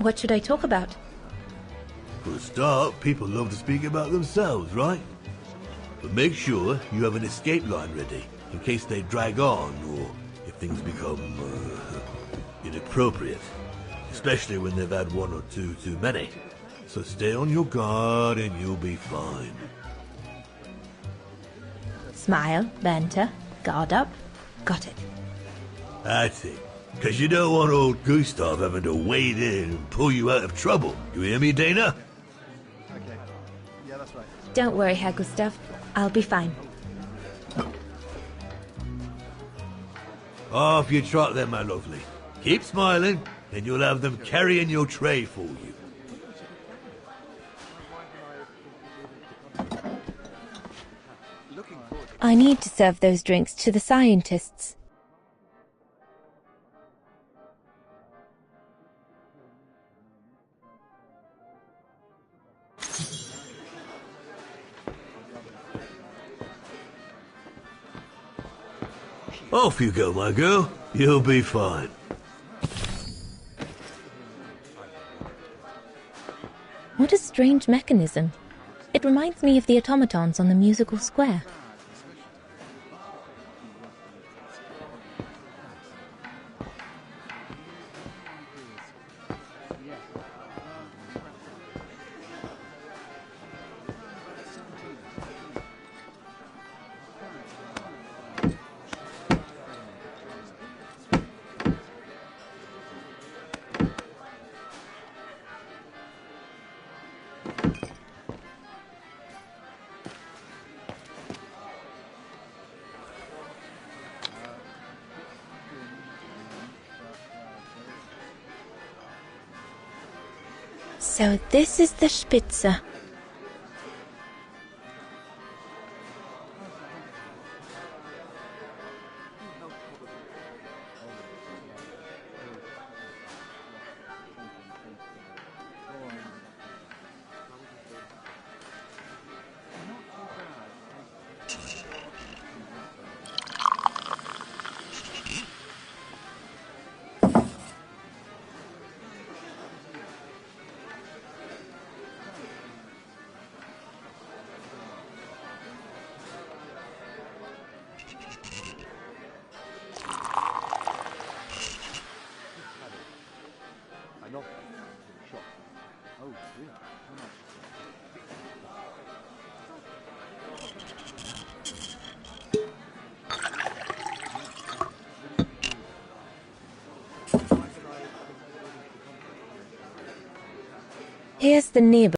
What should I talk about? For a start, people love to speak about themselves, right? But make sure you have an escape line ready, in case they drag on, or if things become, inappropriate. Especially when they've had one or two too many. So stay on your guard and you'll be fine. Smile, banter, guard up. Got it. That's it. Because you don't want old Gustav having to wade in and pull you out of trouble. You hear me, Dana? Okay. Yeah, that's right. Don't worry, Herr Gustav. I'll be fine. Off you trot then, my lovely. Keep smiling, and you'll have them carrying your tray for you. I need to serve those drinks to the scientists. Off you go, my girl. You'll be fine. What a strange mechanism. It reminds me of the automatons on the musical square. So this is the Spitze. Here's the neighbor.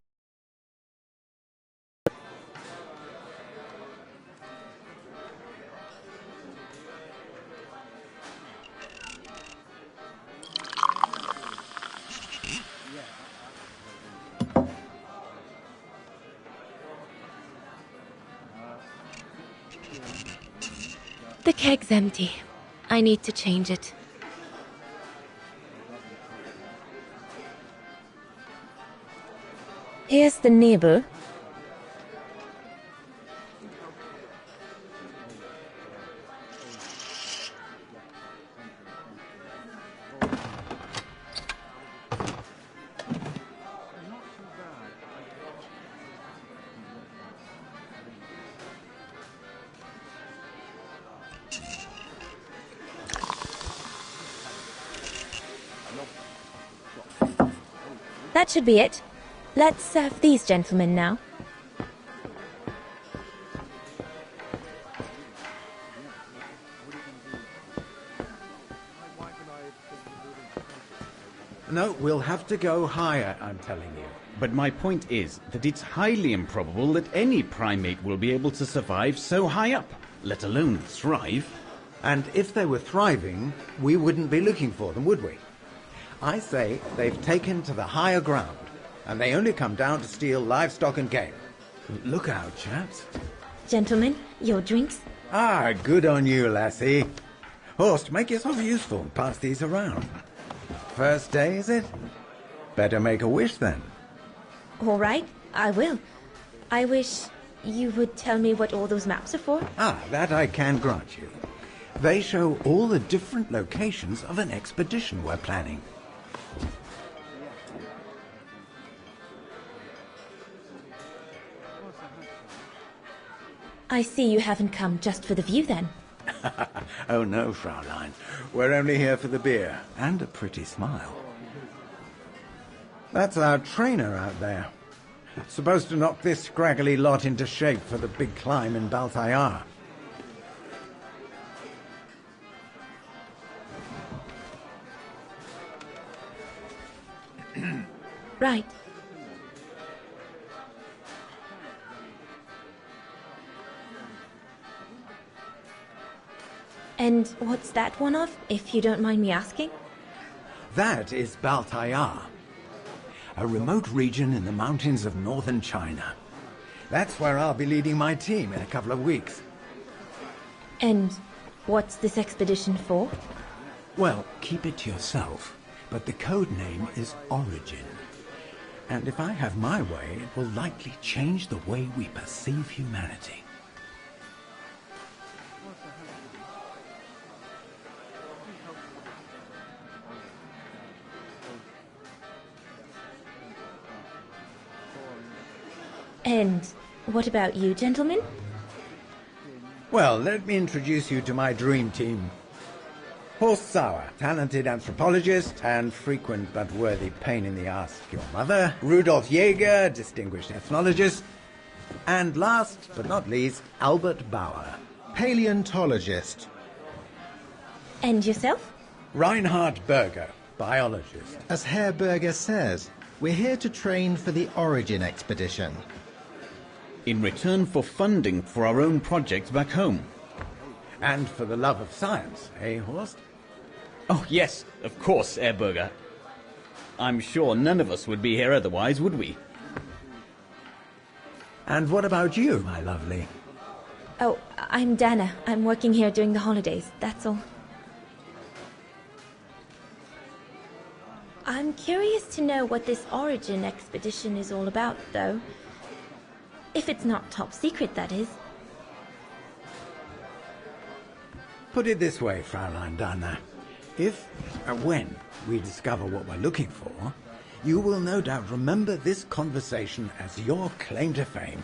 The keg's empty. I need to change it. Here's the neighbor. That should be it. Let's serve these gentlemen now. No, we'll have to go higher, I'm telling you. But my point is that it's highly improbable that any primate will be able to survive so high up, let alone thrive. And if they were thriving, we wouldn't be looking for them, would we? I say they've taken to the higher ground, and they only come down to steal livestock and game. Look out, chaps. Gentlemen, your drinks. Ah, good on you, lassie. Horst, make yourself useful and pass these around. First day, is it? Better make a wish, then. All right, I will. I wish you would tell me what all those maps are for. Ah, that I can grant you. They show all the different locations of an expedition we're planning. I see you haven't come just for the view, then. Oh no, Fraulein. We're only here for the beer and a pretty smile. That's our trainer out there. Supposed to knock this scraggly lot into shape for the big climb in Balthayar. Right. And what's that one of, if you don't mind me asking? That is Balthayar, a remote region in the mountains of northern China. That's where I'll be leading my team in a couple of weeks. And what's this expedition for? Well, keep it to yourself, but the code name is Origin. And if I have my way, it will likely change the way we perceive humanity. And what about you, gentlemen? Well, let me introduce you to my dream team. Horst Sauer, talented anthropologist and frequent but worthy pain in the ass to your mother. Rudolf Jäger, distinguished ethnologist. And last but not least, Albert Bauer, Paleontologist. And yourself? Reinhard Berger, biologist. As Herr Berger says, we're here to train for the Origin expedition. In return for funding for our own projects back home. And for the love of science, eh, Horst? Oh, yes, of course, Herr Berger. I'm sure none of us would be here otherwise, would we? And what about you, my lovely? Oh, I'm Dana. I'm working here during the holidays, that's all. I'm curious to know what this Origin expedition is all about, though. If it's not top secret, that is. Put it this way, Fraulein Dana. If and when we discover what we're looking for, you will no doubt remember this conversation as your claim to fame.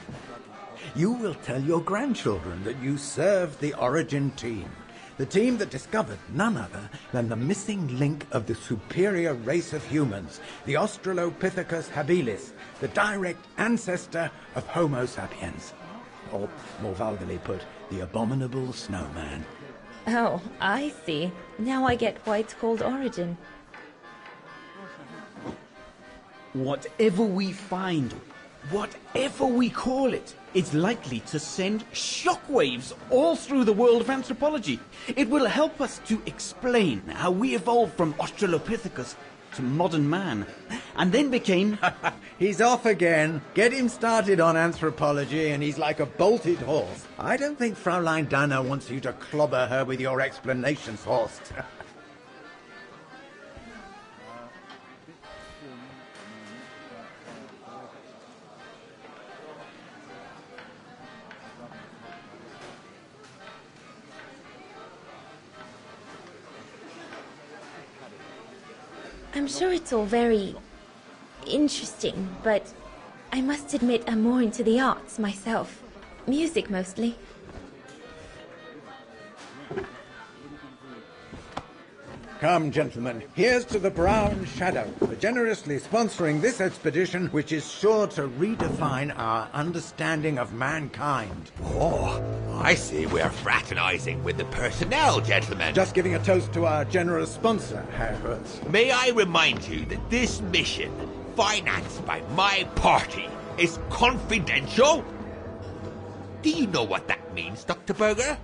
You will tell your grandchildren that you served the Origin team, the team that discovered none other than the missing link of the superior race of humans, the Australopithecus habilis, the direct ancestor of Homo sapiens. Or, more vulgarly put, the abominable snowman. Oh, I see. Now I get why it's called Origin. Whatever we find, whatever we call it, it's likely to send shockwaves all through the world of anthropology. It will help us to explain how we evolved from Australopithecus to modern man, and then became... He's off again. Get him started on anthropology and he's like a bolted horse. I don't think Fraulein Dana wants you to clobber her with your explanations, Horst. I'm sure it's all very interesting, but I must admit I'm more into the arts myself. Music mostly. Come, gentlemen, here's to the Brown Shadow for generously sponsoring this expedition, which is sure to redefine our understanding of mankind. Oh, I see we're fraternizing with the personnel, gentlemen. Just giving a toast to our generous sponsor, Herr Hertz. May I remind you that this mission, financed by my party, is confidential? Do you know what that means, Dr. Berger?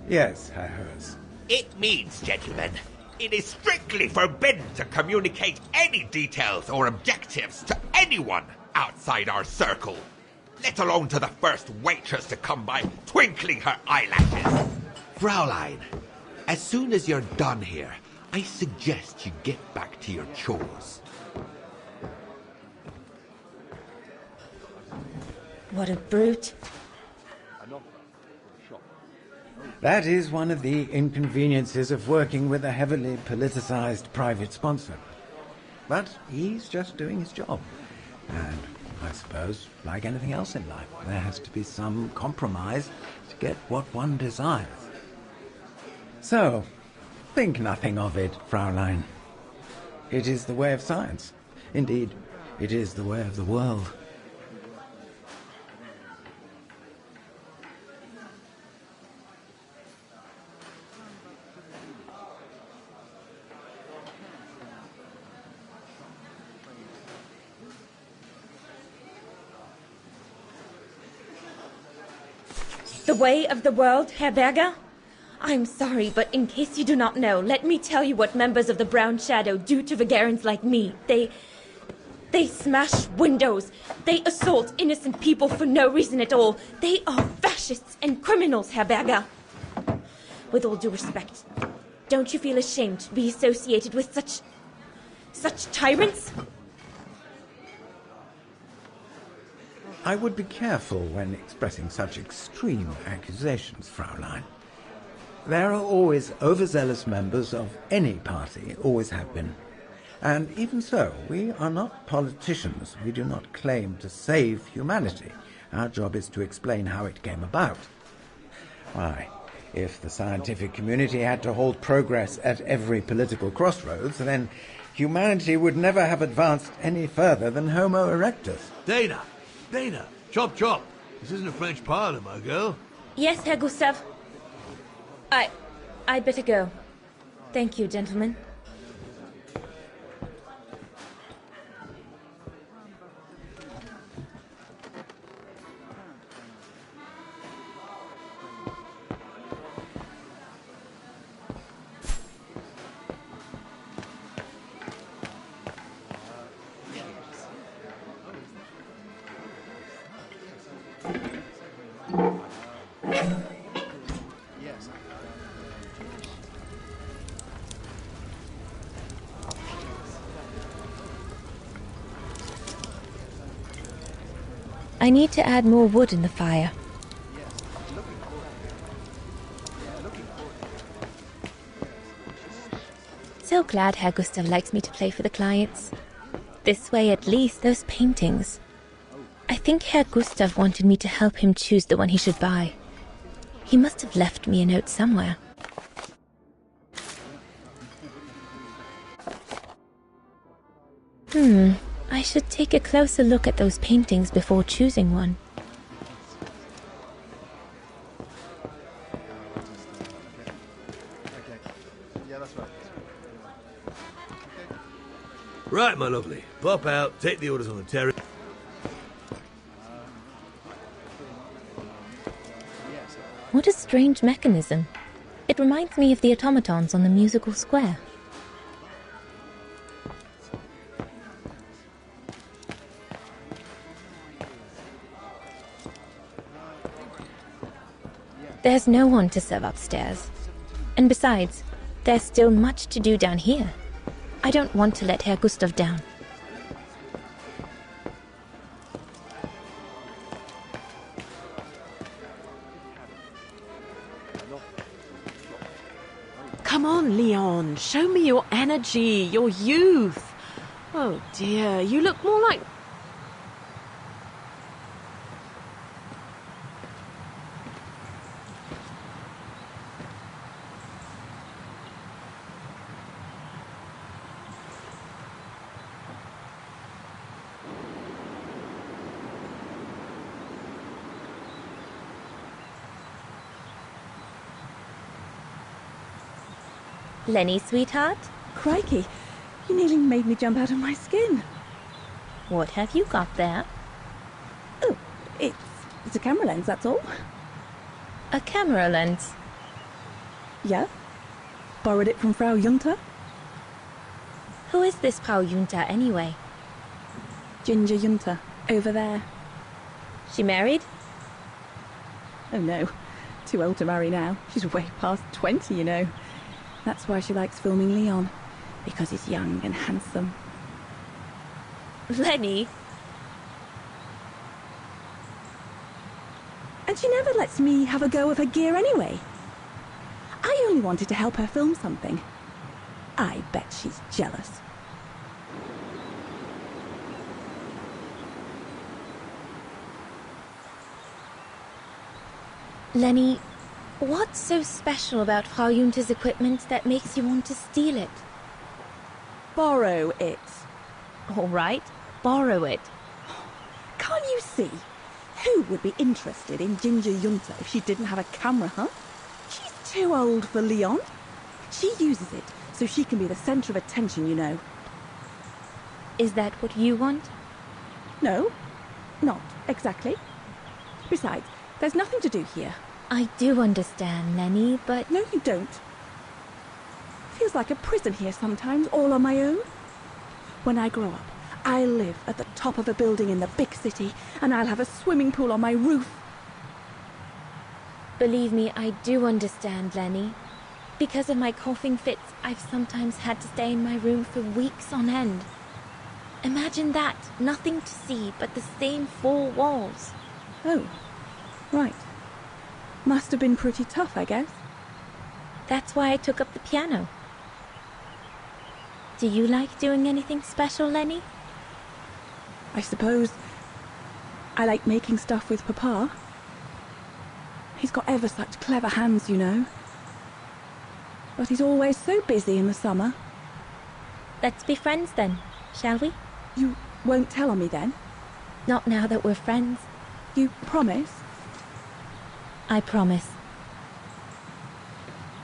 Yes, Herr Hertz. It means, gentlemen, it is strictly forbidden to communicate any details or objectives to anyone outside our circle, let alone to the first waitress to come by twinkling her eyelashes. Fraulein, as soon as you're done here, I suggest you get back to your chores. What a brute. That is one of the inconveniences of working with a heavily politicized private sponsor. But he's just doing his job. And I suppose, like anything else in life, there has to be some compromise to get what one desires. So, think nothing of it, Fraulein. It is the way of science. Indeed, it is the way of the world. The way of the world, Herr Berger? I'm sorry, but in case you do not know, let me tell you what members of the Brown Shadow do to Vagarans like me. They smash windows. They assault innocent people for no reason at all. They are fascists and criminals, Herr Berger. With all due respect, don't you feel ashamed to be associated with such tyrants? I would be careful when expressing such extreme accusations, Fraulein. There are always overzealous members of any party, always have been. And even so, we are not politicians. We do not claim to save humanity. Our job is to explain how it came about. Why, if the scientific community had to halt progress at every political crossroads, then humanity would never have advanced any further than Homo erectus. Dana, chop chop. This isn't a French parlor, my girl. Yes, Herr Gustav. I'd better go. Thank you, gentlemen. I need to add more wood in the fire. So glad Herr Gustav likes me to play for the clients. This way, at least, those paintings. I think Herr Gustav wanted me to help him choose the one he should buy. He must have left me a note somewhere. I should take a closer look at those paintings before choosing one. Yeah, that's right. Right, my lovely. Pop out, take the orders on the terrace. What a strange mechanism. It reminds me of the automatons on the musical square. There's no one to serve upstairs. And besides, there's still much to do down here. I don't want to let Herr Gustav down. Come on, Leon. Show me your energy, your youth. Oh dear, you look more like... Lenny, sweetheart, Crikey, you nearly made me jump out of my skin. what have you got there? Oh, it's a camera lens, that's all. A camera lens. Yeah? Borrowed it from Frau Junta? Who is this Frau Junta anyway? Ginger Junta, over there. She married? Oh no, too old to marry now. She's way past 20, you know. That's why she likes filming Leon, because he's young and handsome. Lenny? And she never lets me have a go with her gear anyway. I only wanted to help her film something. I bet she's jealous. Lenny, what's so special about Frau Junta's equipment that makes you want to steal it? Borrow it. All right, borrow it. Can't you see? Who would be interested in Ginger Junta if she didn't have a camera, huh? She's too old for Leon. She uses it so she can be the centre of attention, you know. Is that what you want? No, not exactly. Besides, there's nothing to do here. I do understand, Lenny, but... No, you don't. Feels like a prison here sometimes, all on my own. When I grow up, I'll live at the top of a building in the big city, and I'll have a swimming pool on my roof. Believe me, I do understand, Lenny. Because of my coughing fits, I've sometimes had to stay in my room for weeks on end. Imagine that, nothing to see but the same four walls. Oh, right. Must have been pretty tough, I guess. That's why I took up the piano. Do you like doing anything special, Lenny? I suppose I like making stuff with Papa. He's got ever such clever hands, you know. But he's always so busy in the summer. Let's be friends then, shall we? You won't tell on me then? Not now that we're friends. You promise? I promise.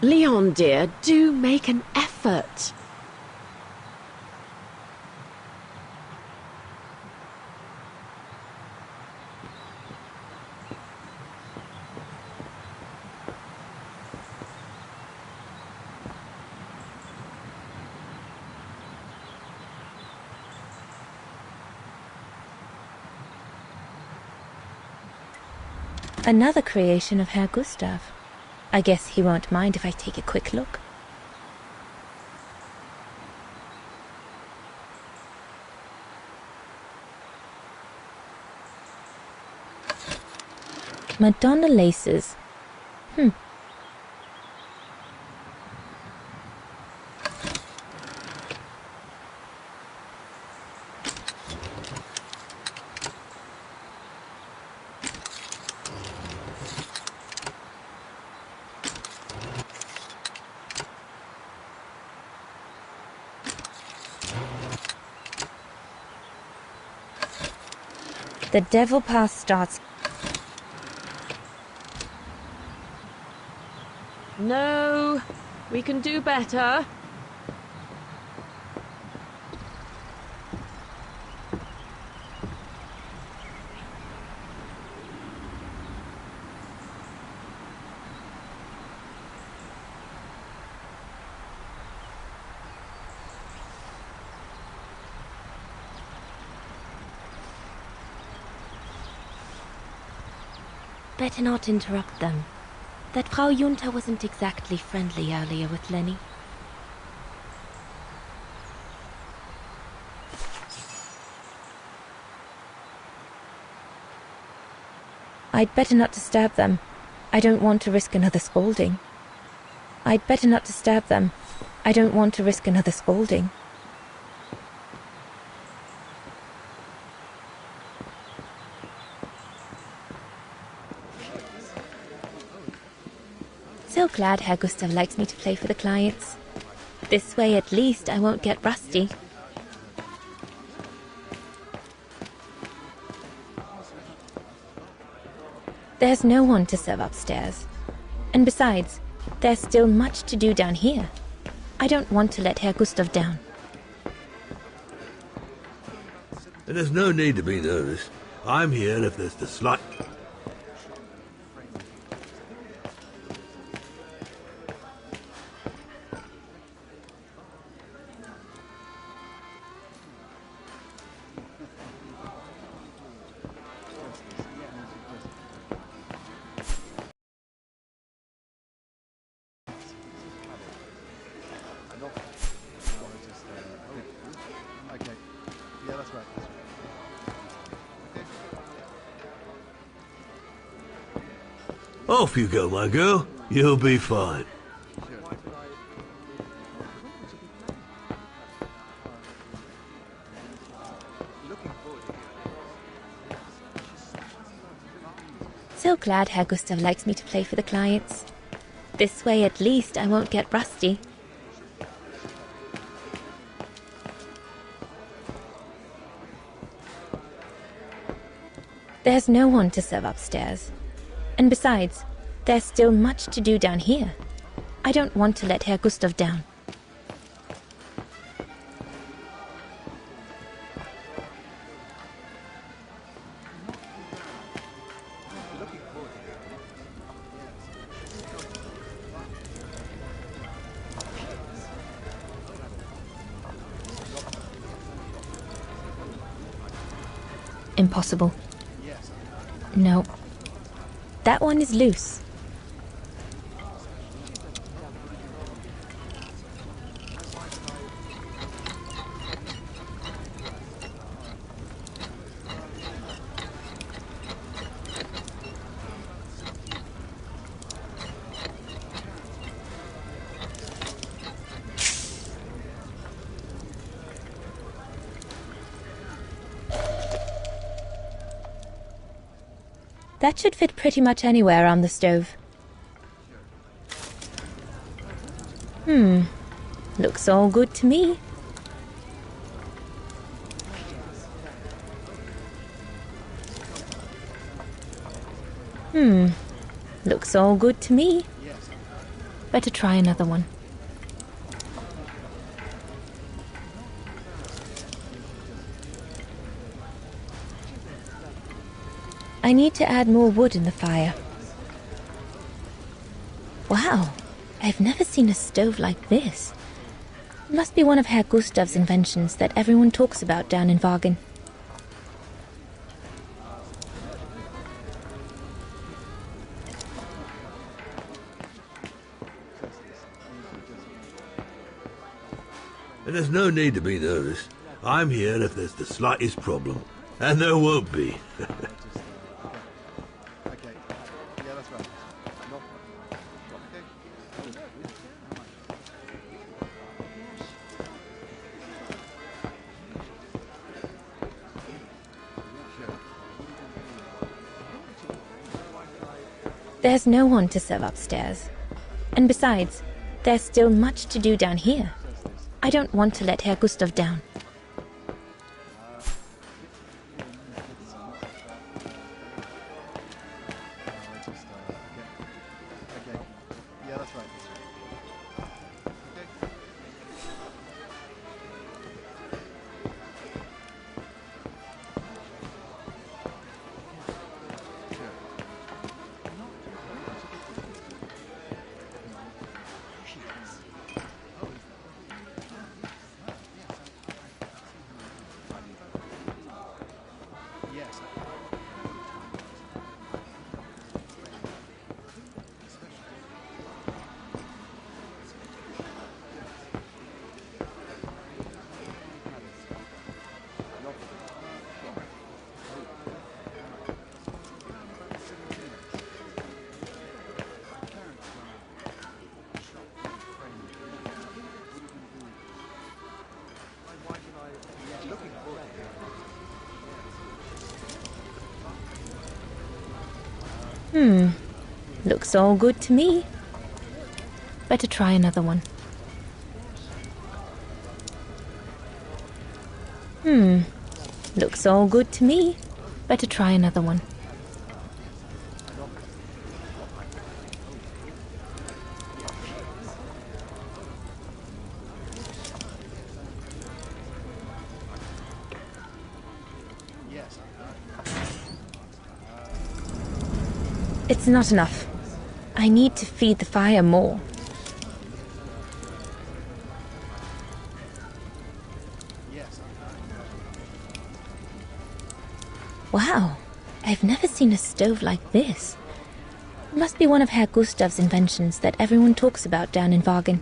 Leon, dear, do make an effort. Another creation of Herr Gustav. I guess he won't mind if I take a quick look. Madonna laces. The devil pass starts. No, we can do better. Better not interrupt them. That Frau Junta wasn't exactly friendly earlier with Lenny. I'd better not disturb them. I don't want to risk another scolding. I'd better not disturb them. I don't want to risk another scolding. So glad Herr Gustav likes me to play for the clients. This way at least I won't get rusty. There's no one to serve upstairs. And besides, there's still much to do down here. I don't want to let Herr Gustav down. And there's no need to be nervous. I'm here if there's the slight... Okay. Yeah, that's right. Off you go, my girl. You'll be fine. so glad Herr Gustav likes me to play for the clients. This way, at least, I won't get rusty. There's no one to serve upstairs. And besides, there's still much to do down here. I don't want to let Herr Gustav down. Impossible. No. That one is loose. That should fit pretty much anywhere on the stove. Looks all good to me. Looks all good to me. Better try another one. I need to add more wood in the fire. Wow, I've never seen a stove like this. It must be one of Herr Gustav's inventions that everyone talks about down in Wagen. And there's no need to be nervous. I'm here if there's the slightest problem. And there won't be. There's no one to serve upstairs. And besides, there's still much to do down here. I don't want to let Herr Gustav down. Looks all good to me. Better try another one. Looks all good to me. Better try another one. It's not enough. I need to feed the fire more. Wow, I've never seen a stove like this. It must be one of Herr Gustav's inventions that everyone talks about down in Wagen.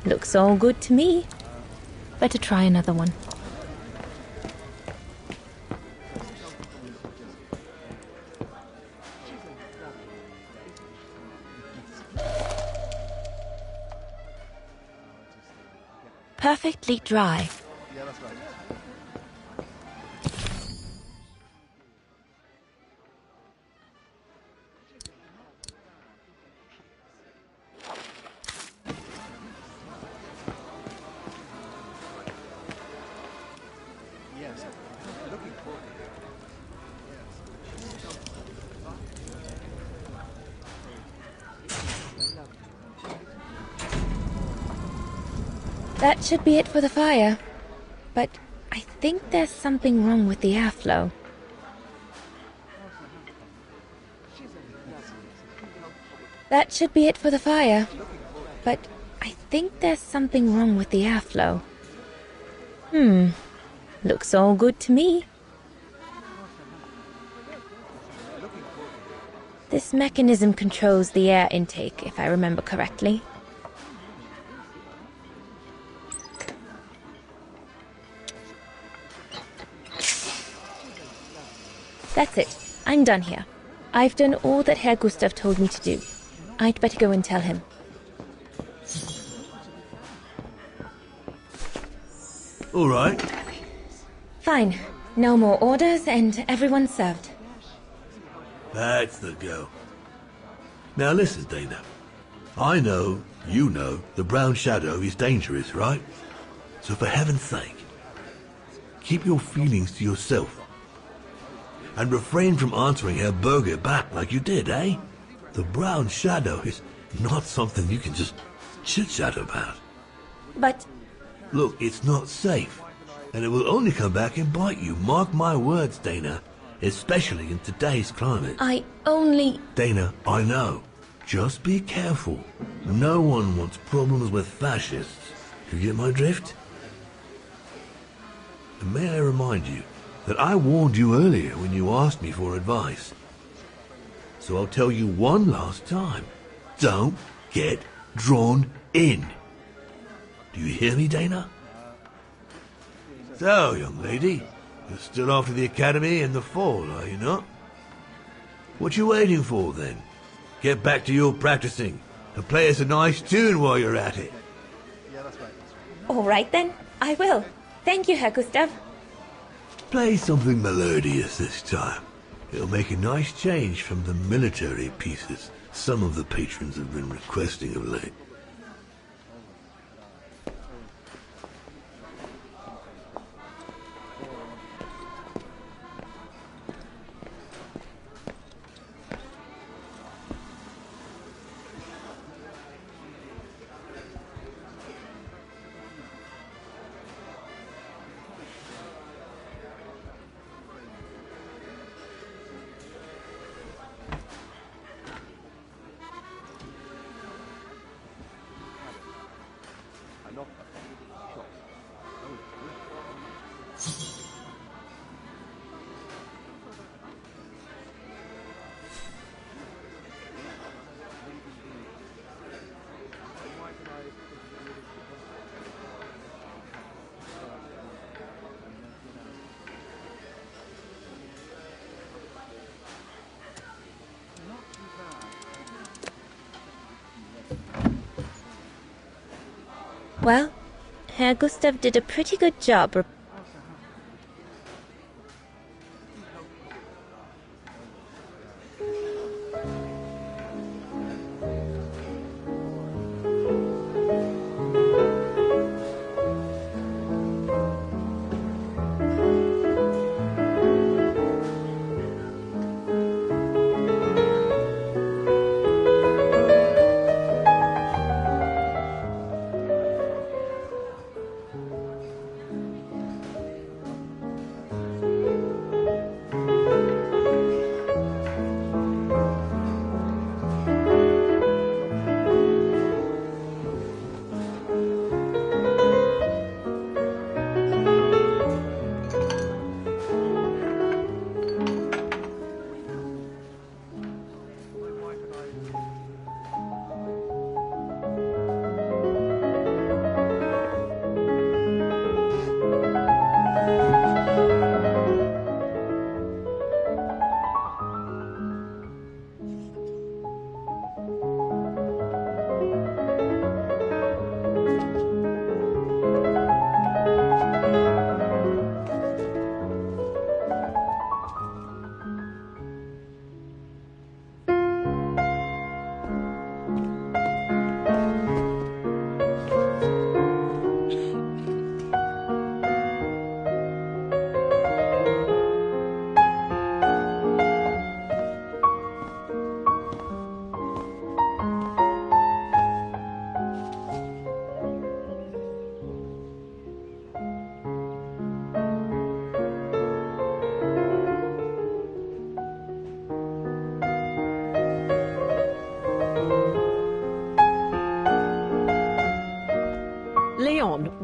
Looks all good to me. Better try another one. perfectly dry. Yeah, that's right. Yes. Looking forward to it. That should be it for the fire. But I think there's something wrong with the airflow. That should be it for the fire. But I think there's something wrong with the airflow. Looks all good to me. This mechanism controls the air intake, if I remember correctly. That's it. I'm done here. I've done all that Herr Gustav told me to do. I'd better go and tell him. All right. Fine. No more orders and everyone's served. That's the go. Now listen, Dana. I know, you know, the Brown Shadow is dangerous, right? So for heaven's sake, keep your feelings to yourself. And refrain from answering Herr Berger back like you did, eh? The Brown Shadow is not something you can just chit-chat about. But... Look, it's not safe. And it will only come back and bite you. Mark my words, Dana. Especially in today's climate. I only... Dana, I know. Just be careful. No one wants problems with fascists. You get my drift? And may I remind you that I warned you earlier when you asked me for advice. So I'll tell you one last time. Don't get drawn in. Do you hear me, Dana? So, young lady, you're still off to the academy in the fall, are you not? What you waiting for, then? Get back to your practicing and play us a nice tune while you're at it. Yeah, that's right. All right, then. I will. Thank you, Herr Gustav. Play something melodious this time. It'll make a nice change from the military pieces some of the patrons have been requesting of late. Well, Herr Gustav did a pretty good job.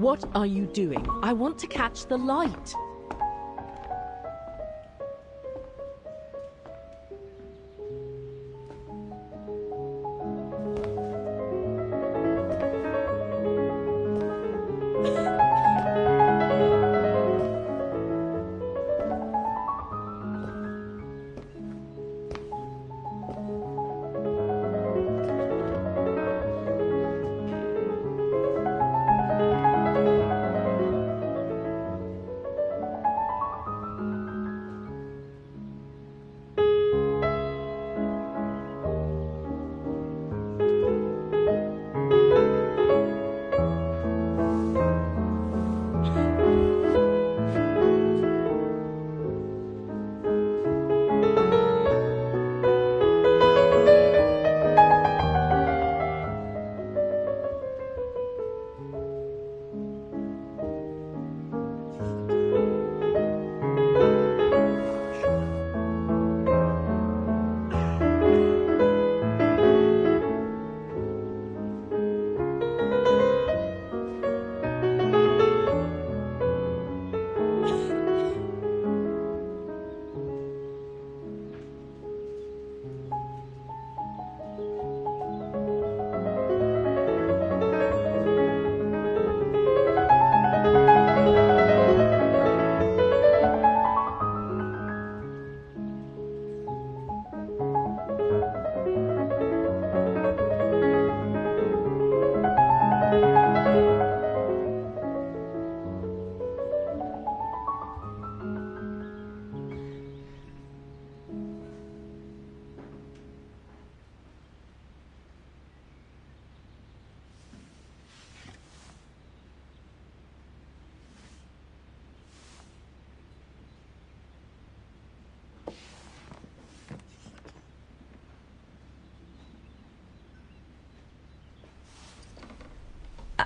What are you doing? I want to catch the light.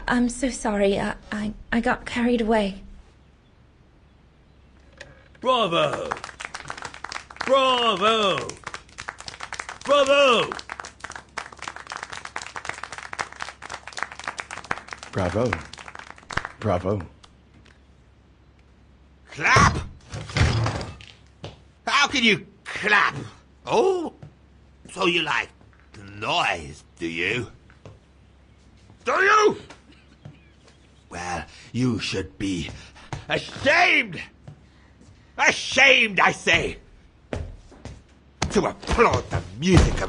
I'm so sorry. I got carried away. Bravo! Bravo! Bravo! Bravo. Bravo. Clap! How can you clap? Oh, so you like the noise, do you? Do you? Well, you should be ashamed! Ashamed, I say! To applaud the music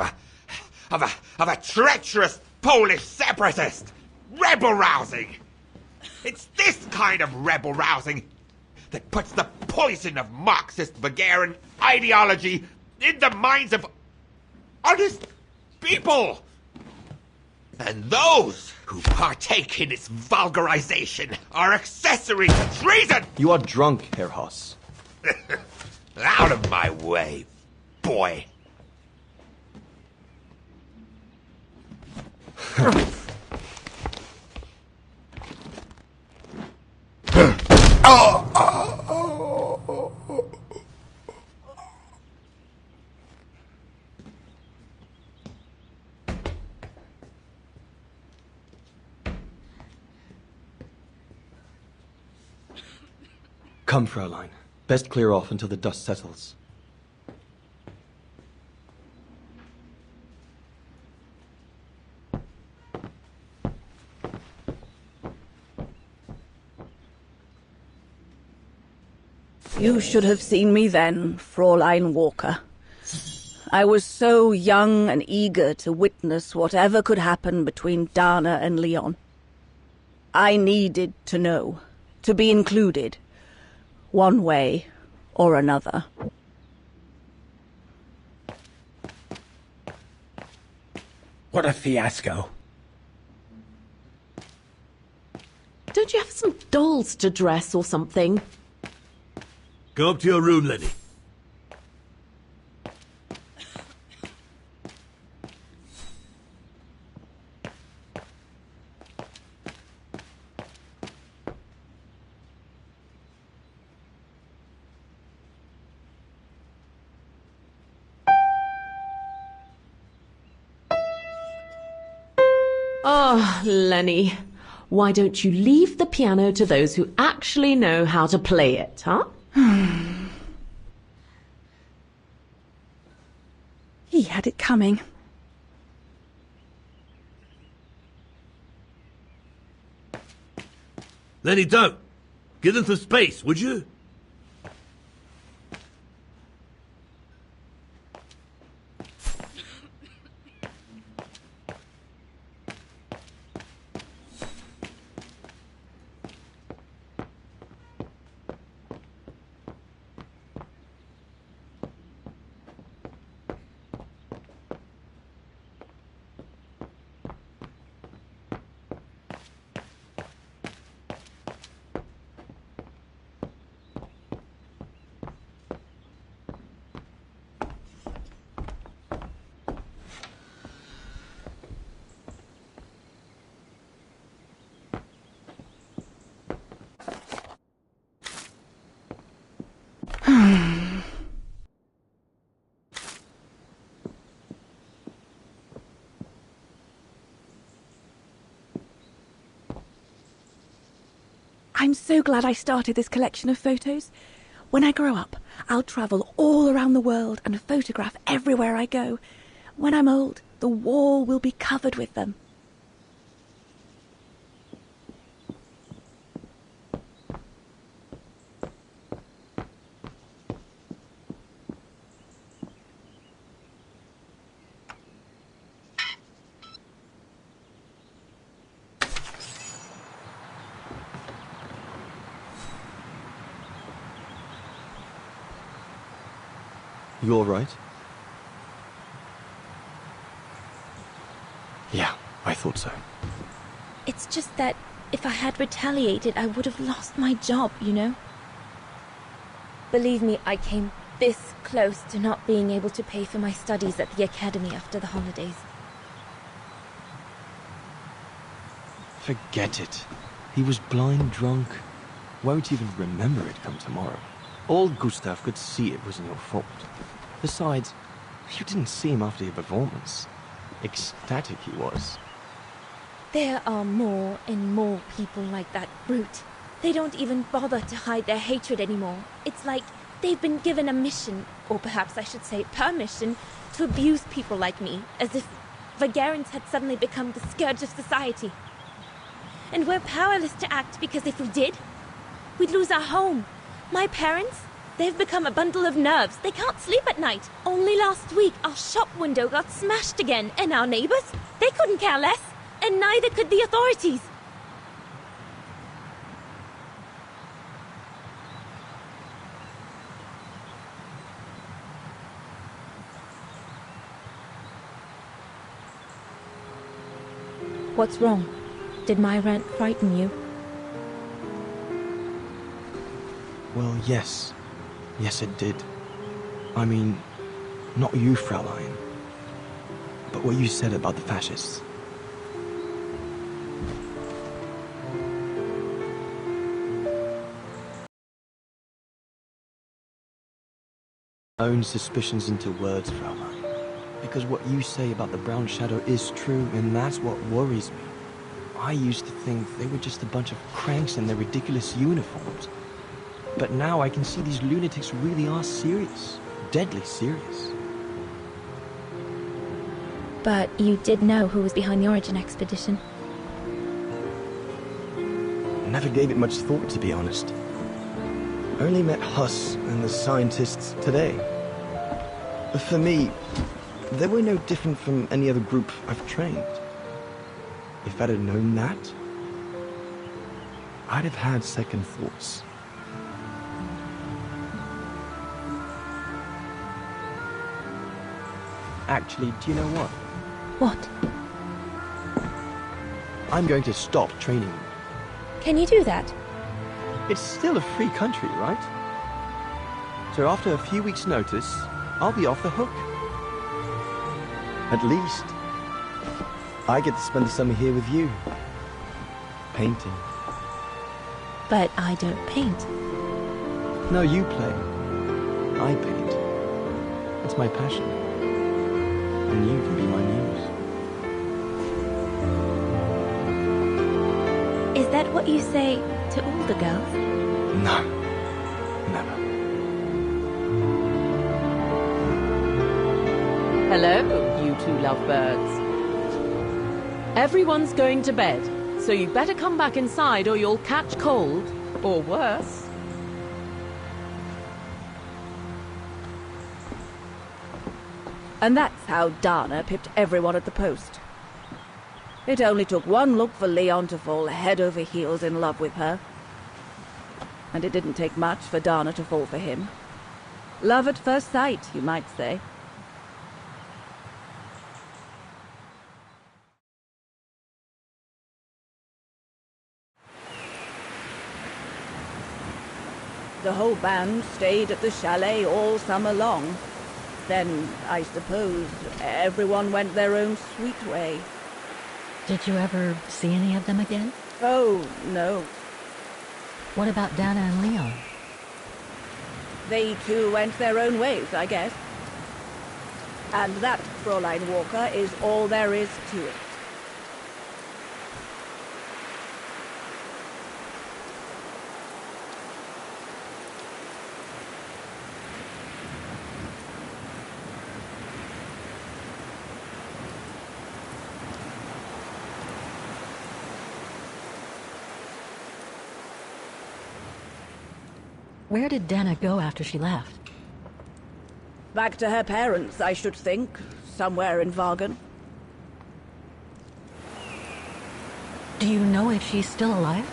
of a treacherous Polish separatist! Rebel rousing! It's this kind of rebel rousing that puts the poison of Marxist Bulgarian ideology in the minds of honest people! And those who partake in its vulgarization are accessory to treason! You are drunk, Herr Hoss. Out of my way, boy. Come, Fraulein. Best clear off until the dust settles. You should have seen me then, Fräulein Walker. I was so young and eager to witness whatever could happen between Dana and Leon. I needed to know, to be included, one way or another. What a fiasco. Don't you have some dolls to dress or something? Go up to your room, Lenny. Oh, Lenny. Why don't you leave the piano to those who actually know how to play it, huh? He had it coming. Lenny, don't! Give them some space, would you? I'm so glad I started this collection of photos. When I grow up, I'll travel all around the world and photograph everywhere I go. When I'm old, the wall will be covered with them. You all right? Yeah, I thought so. It's just that if I had retaliated, I would have lost my job, you know? Believe me, I came this close to not being able to pay for my studies at the academy after the holidays. Forget it. He was blind drunk. Won't even remember it come tomorrow. Old Gustav could see it wasn't your fault. Besides, you didn't see him after your performance. Ecstatic he was. There are more and more people like that brute. They don't even bother to hide their hatred anymore. It's like they've been given a mission, or perhaps I should say permission, to abuse people like me, as if Vagarans had suddenly become the scourge of society. And we're powerless to act because if we did, we'd lose our home. My parents, they've become a bundle of nerves. They can't sleep at night. Only last week, our shop window got smashed again, and our neighbors, they couldn't care less, and neither could the authorities. What's wrong? Did my rant frighten you? Well, yes. Yes, it did. I mean, not you, Fraulein. But what you said about the fascists. Own suspicions into words, Fraulein. Because what you say about the Brown Shadow is true, and that's what worries me. I used to think they were just a bunch of cranks in their ridiculous uniforms. But now I can see these lunatics really are serious. Deadly serious. But you did know who was behind the Origin expedition. Never gave it much thought, to be honest. Only met Huss and the scientists today. For me, they were no different from any other group I've trained. If I'd have known that, I'd have had second thoughts. Actually, do you know what? What? I'm going to stop training you. Can you do that? It's still a free country, right? So after a few weeks' notice, I'll be off the hook. At least, I get to spend the summer here with you. Painting. But I don't paint. No, you play. I paint. It's my passion. And you can be my muse. that what you say to all the girls? No. Never. Hello, you two lovebirds. Everyone's going to bed, so you better come back inside or you'll catch cold, or worse. And that's how Dana pipped everyone at the post. It only took one look for Leon to fall head over heels in love with her. And it didn't take much for Dana to fall for him. Love at first sight, you might say. The whole band stayed at the chalet all summer long. Then, I suppose, everyone went their own sweet way. Did you ever see any of them again? Oh, no. What about Dana and Leon? They too went their own ways, I guess. And that, Fräulein Walker, is all there is to it. Where did Dana go after she left? Back to her parents, I should think. Somewhere in Vagen. Do you know if she's still alive?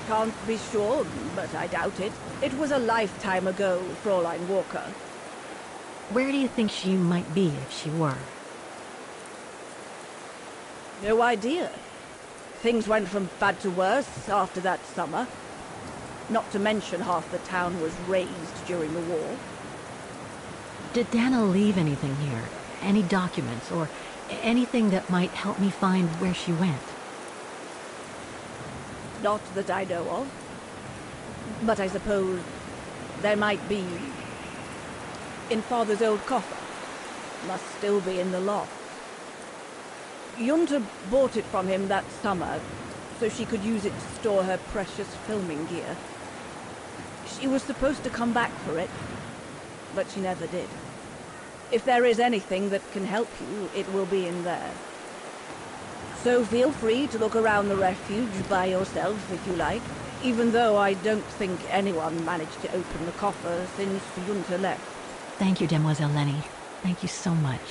Can't be sure, but I doubt it. It was a lifetime ago, Fräulein Walker. Where do you think she might be if she were? No idea. Things went from bad to worse after that summer. Not to mention half the town was razed during the war. Did Dana leave anything here? Any documents or anything that might help me find where she went? Not that I know of. But I suppose there might be. In Father's old coffer. Must still be in the loft. Junta bought it from him that summer, so she could use it to store her precious filming gear. She was supposed to come back for it, but she never did. If there is anything that can help you, it will be in there. So feel free to look around the refuge by yourself if you like, even though I don't think anyone managed to open the coffer since Junta left. Thank you, Demoiselle Lenny. Thank you so much.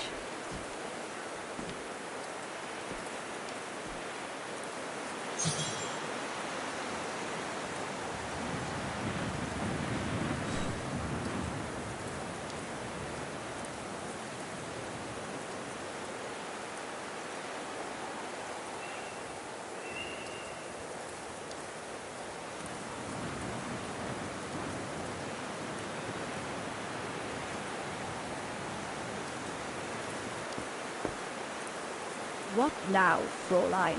What now, Fräulein?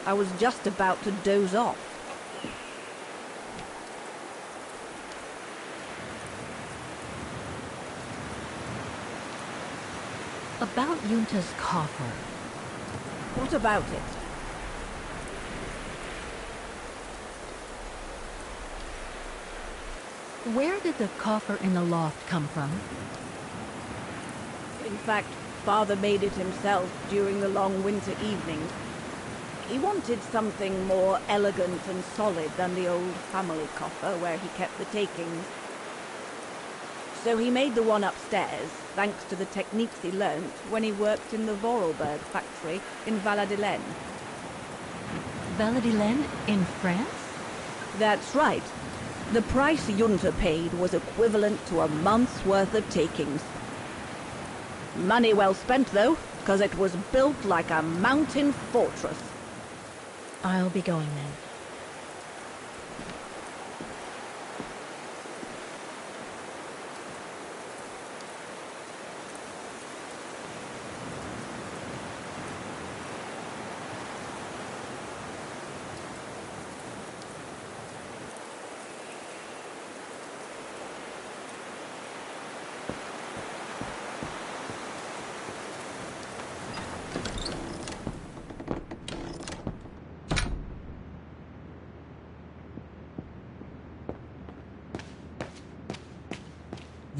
I was just about to doze off. About Junta's coffer. What about it? Where did the coffer in the loft come from? In fact, Father made it himself during the long winter evenings. He wanted something more elegant and solid than the old family coffer where he kept the takings. So he made the one upstairs, thanks to the techniques he learnt when he worked in the Vorarlberg factory in Valladolid. Valladolid in France? That's right. The price Junta paid was equivalent to a month's worth of takings. Money well spent, though, because it was built like a mountain fortress. I'll be going then.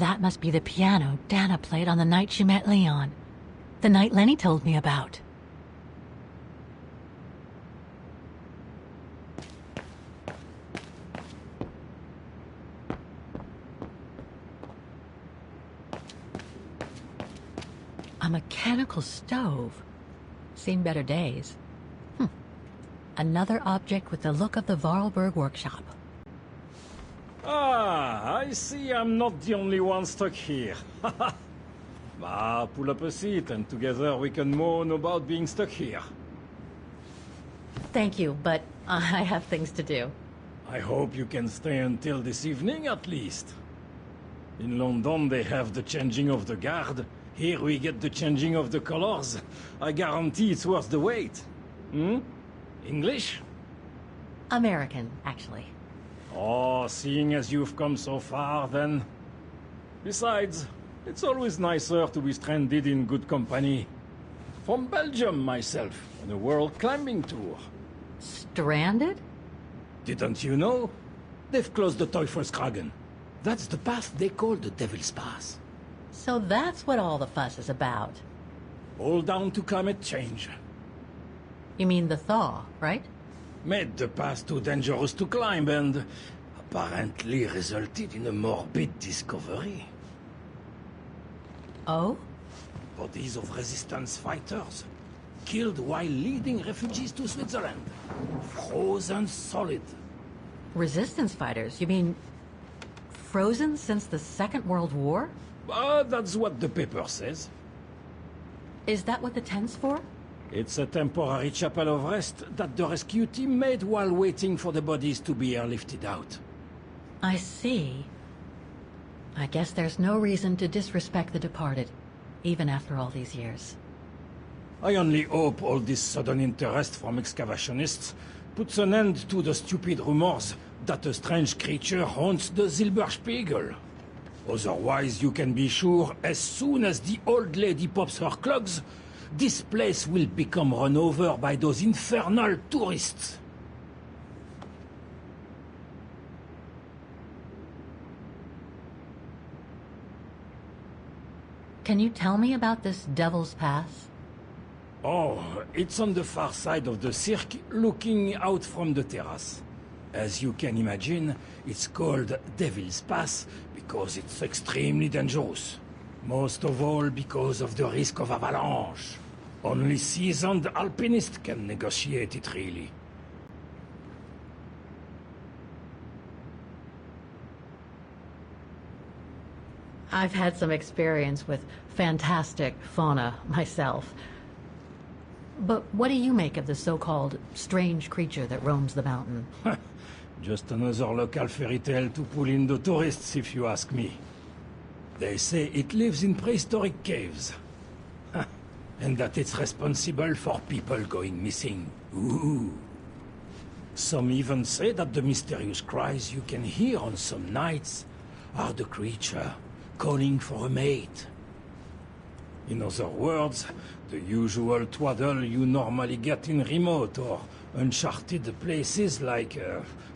That must be the piano Dana played on the night she met Leon. The night Lenny told me about. A mechanical stove. Seen better days. Another object with the look of the Vorarlberg workshop. Ah, I see I'm not the only one stuck here. Pull up a seat and together we can moan about being stuck here. Thank you, but I have things to do. I hope you can stay until this evening at least. In London they have the changing of the guard. Here we get the changing of the colors. I guarantee it's worth the wait. English? American, actually. Oh, seeing as you've come so far, then... Besides, it's always nicer to be stranded in good company. From Belgium, myself, on a world climbing tour. Stranded? Didn't you know? They've closed the Teufelskragen. That's the path they call the Devil's Pass. So that's what all the fuss is about. All down to climate change. You mean the thaw, right? Made the pass too dangerous to climb and apparently resulted in a morbid discovery. Oh? Bodies of resistance fighters killed while leading refugees to Switzerland. Frozen solid. Resistance fighters? You mean frozen since the Second World War? That's what the paper says. Is that what the tent's for? It's a temporary chapel of rest that the rescue team made while waiting for the bodies to be airlifted out. I see. I guess there's no reason to disrespect the departed, even after all these years. I only hope all this sudden interest from excavationists puts an end to the stupid rumors that a strange creature haunts the Silberspiegel. Otherwise, you can be sure, as soon as the old lady pops her clogs, this place will become run over by those infernal tourists. Can you tell me about this Devil's Pass? Oh, it's on the far side of the cirque, looking out from the terrace. As you can imagine, it's called Devil's Pass because it's extremely dangerous. Most of all because of the risk of avalanche. Only seasoned alpinists can negotiate it, really. I've had some experience with fantastic fauna myself. But what do you make of the so-called strange creature that roams the mountain? Just another local fairy tale to pull in the tourists, if you ask me. They say it lives in prehistoric caves. And that it's responsible for people going missing. Ooh. Some even say that the mysterious cries you can hear on some nights are the creature calling for a mate. In other words, the usual twaddle you normally get in remote or uncharted places like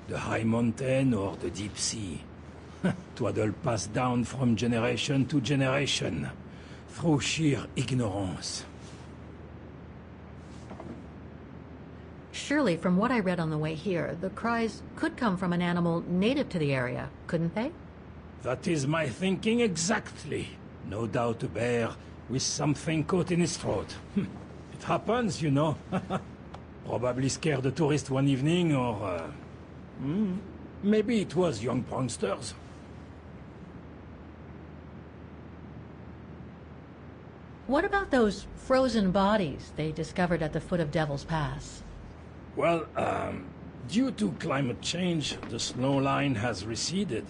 the high mountain or the deep sea. Twaddle passed down from generation to generation through sheer ignorance. Surely, from what I read on the way here, the cries could come from an animal native to the area, couldn't they? That is my thinking exactly. No doubt a bear with something caught in his throat. It happens, you know. Probably scared a tourist one evening, or... maybe it was young pranksters. What about those frozen bodies they discovered at the foot of Devil's Pass? Well, due to climate change, the snow line has receded,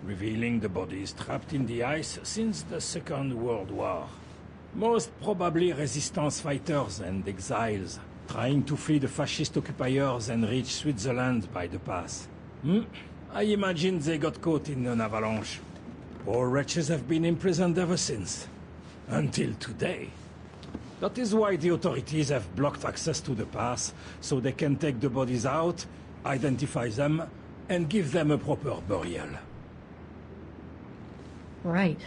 revealing the bodies trapped in the ice since the Second World War. Most probably resistance fighters and exiles, trying to flee the fascist occupiers and reach Switzerland by the pass. I imagine they got caught in an avalanche. Poor wretches have been imprisoned ever since. Until today. That is why the authorities have blocked access to the pass, so they can take the bodies out, identify them, and give them a proper burial. Right.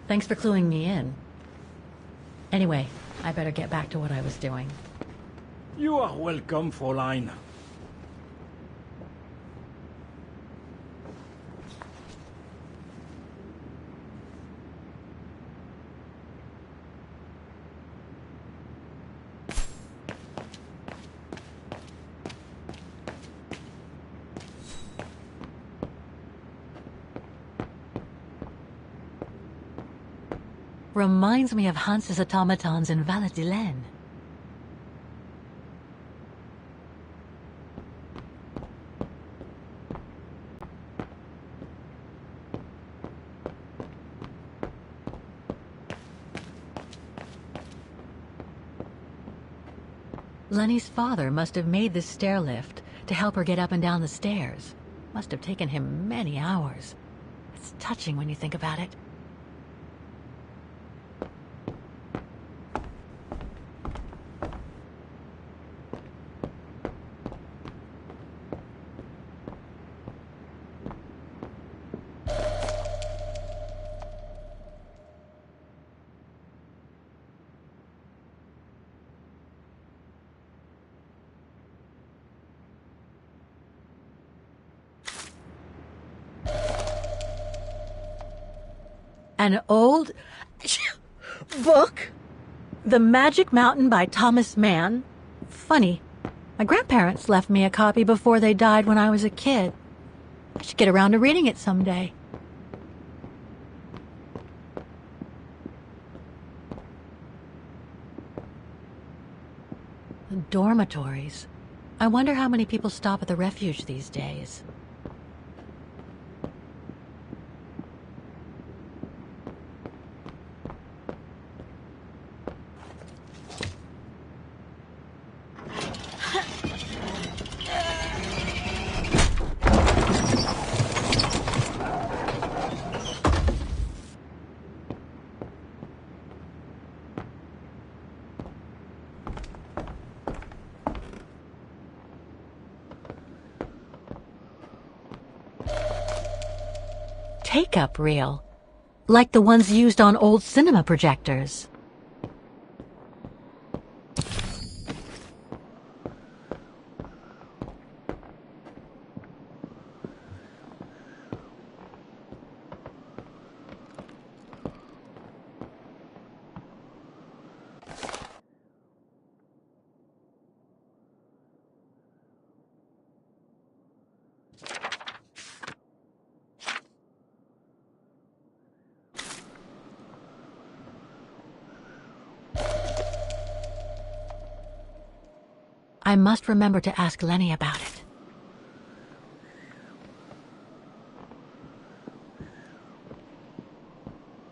Thanks for cluing me in. Anyway, I better get back to what I was doing. You are welcome, Fräulein. Reminds me of Hans's automatons in Valladolid. Lenny's father must have made this stair lift to help her get up and down the stairs. Must have taken him many hours. It's touching when you think about it. An old book? The Magic Mountain by Thomas Mann? Funny. My grandparents left me a copy before they died when I was a kid. I should get around to reading it someday. The dormitories. I wonder how many people stop at the refuge these days. Take-up reel, like the ones used on old cinema projectors. I must remember to ask Lenny about it.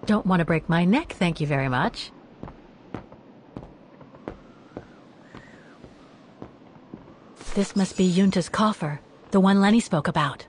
Don't want to break my neck, thank you very much. This must be Yunta's coffer, the one Lenny spoke about.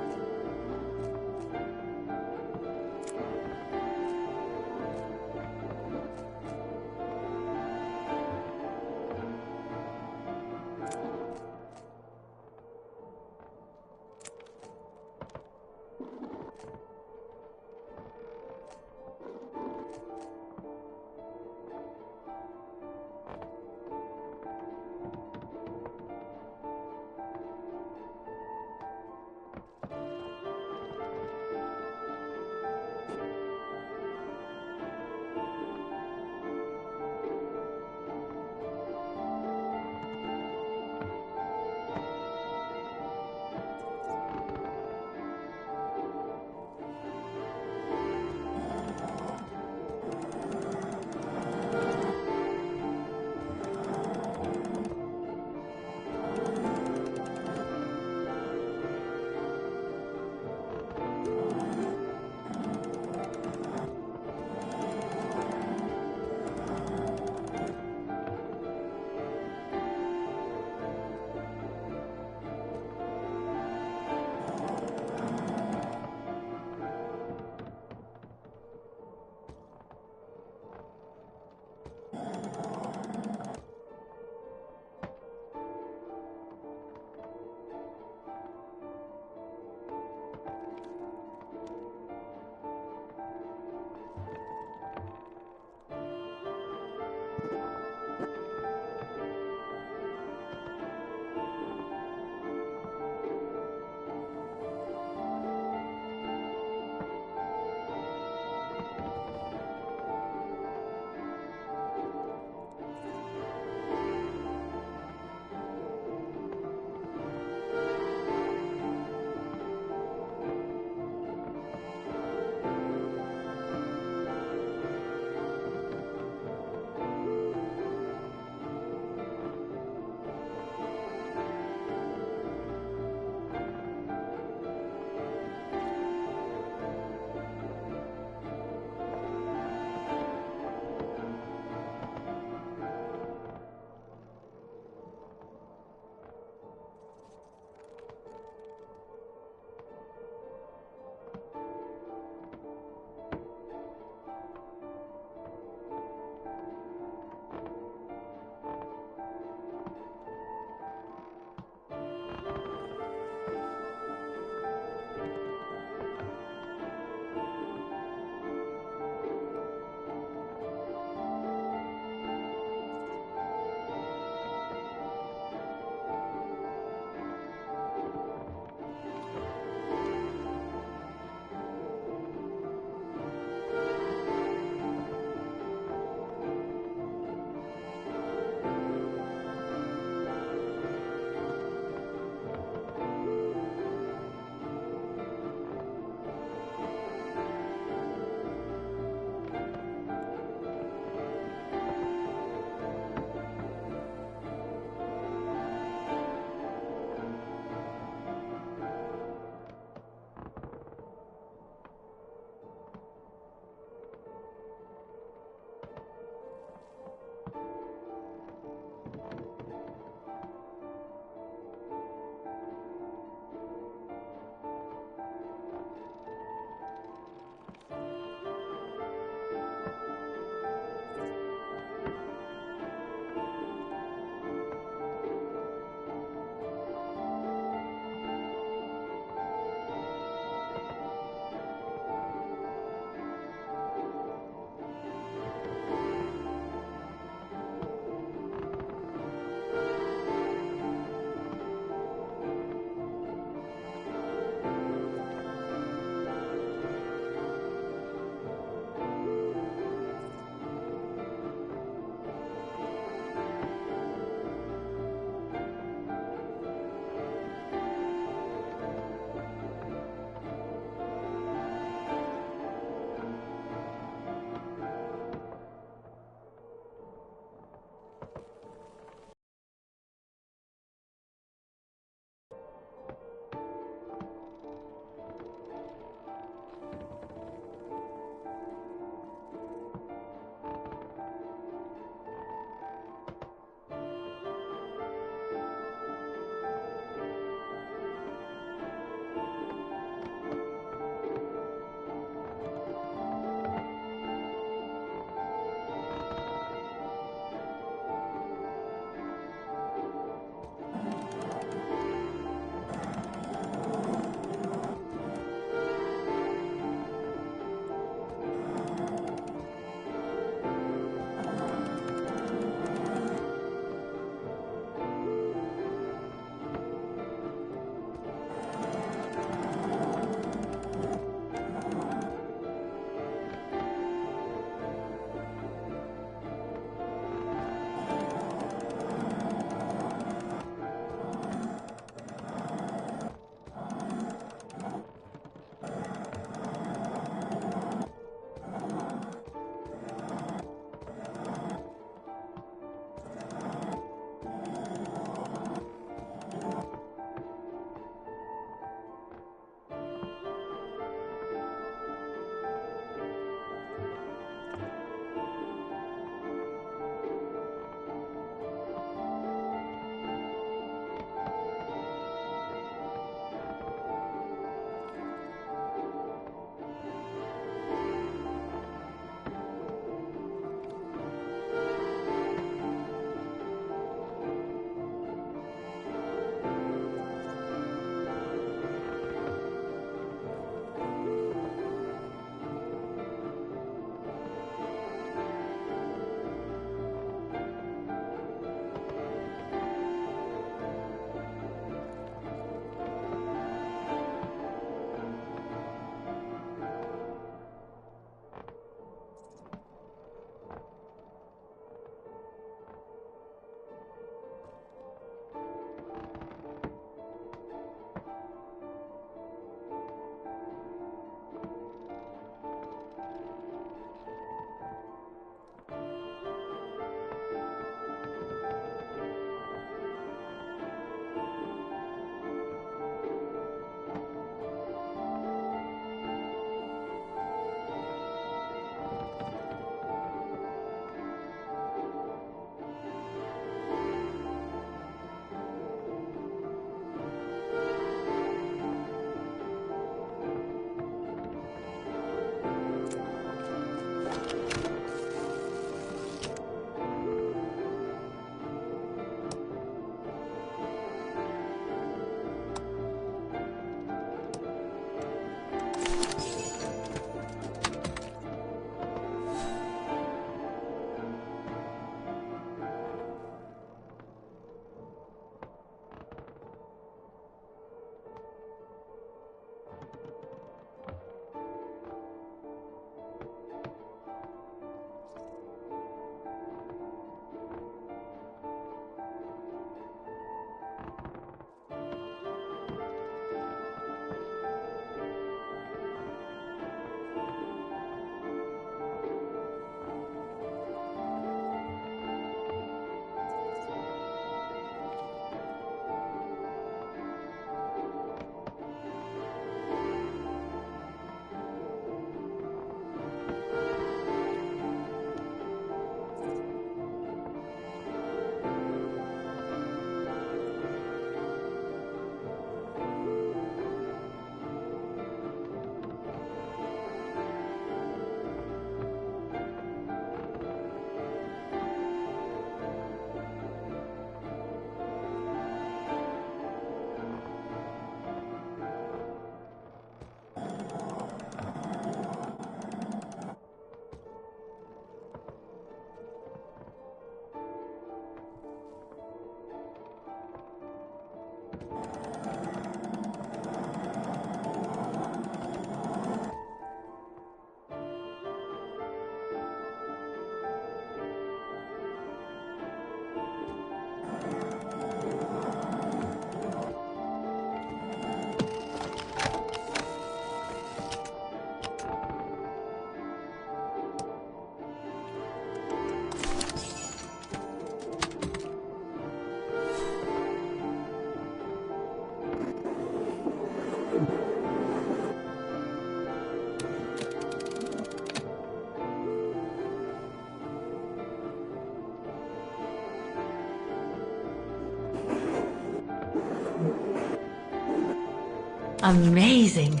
Amazing.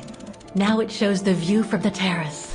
Now it shows the view from the terrace.